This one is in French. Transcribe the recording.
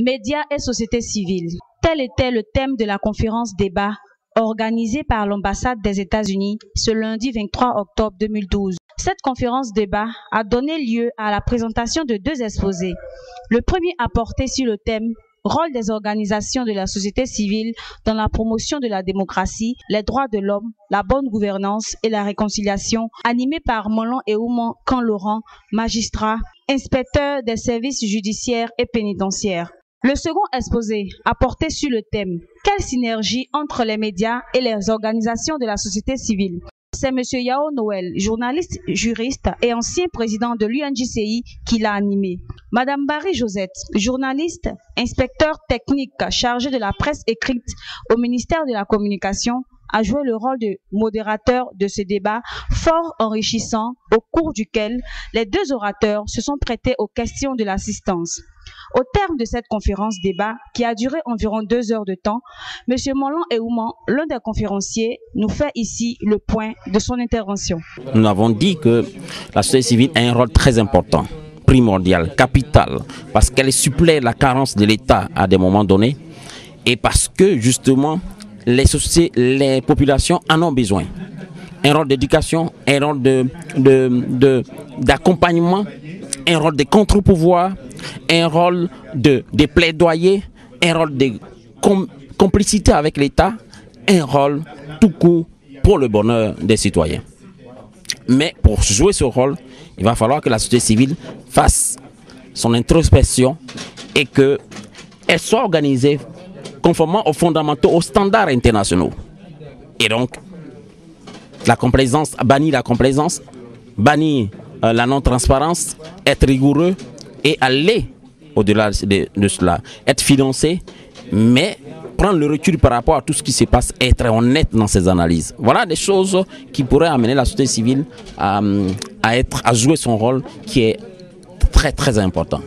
Médias et société civile. Tel était le thème de la conférence débat organisée par l'ambassade des États-Unis ce lundi 23 octobre 2012. Cette conférence débat a donné lieu à la présentation de deux exposés. Le premier a porté sur le thème rôle des organisations de la société civile dans la promotion de la démocratie, les droits de l'homme, la bonne gouvernance et la réconciliation, animé par Molon Eouman Kan-Laurent, magistrat, inspecteur des services judiciaires et pénitentiaires. Le second exposé a porté sur le thème « Quelle synergie entre les médias et les organisations de la société civile ?» C'est M. Yao Noël, journaliste, juriste et ancien président de l'UNJCI qui l'a animé. Madame Barry Josette, journaliste, inspecteur technique chargé de la presse écrite au ministère de la Communication, a joué le rôle de modérateur de ce débat fort enrichissant au cours duquel les deux orateurs se sont prêtés aux questions de l'assistance. Au terme de cette conférence débat, qui a duré environ 2 heures de temps, M. Molon Eouman, l'un des conférenciers, nous fait ici le point de son intervention. Nous avons dit que la société civile a un rôle très important, primordial, capital, parce qu'elle supplée la carence de l'État à des moments donnés et parce que justement les populations en ont besoin. Un rôle d'éducation, un rôle d'accompagnement, un rôle de contre-pouvoir, un rôle de plaidoyer, un rôle de complicité avec l'État, un rôle tout court pour le bonheur des citoyens. Mais pour jouer ce rôle, il va falloir que la société civile fasse son introspection et qu'elle soit organisée conformément aux fondamentaux, aux standards internationaux. Et donc, la complaisance, bannir la complaisance, bannir la non-transparence, être rigoureux et aller au-delà de cela, être financé, mais prendre le recul par rapport à tout ce qui se passe, être honnête dans ses analyses. Voilà des choses qui pourraient amener la société civile à jouer son rôle qui est très très important.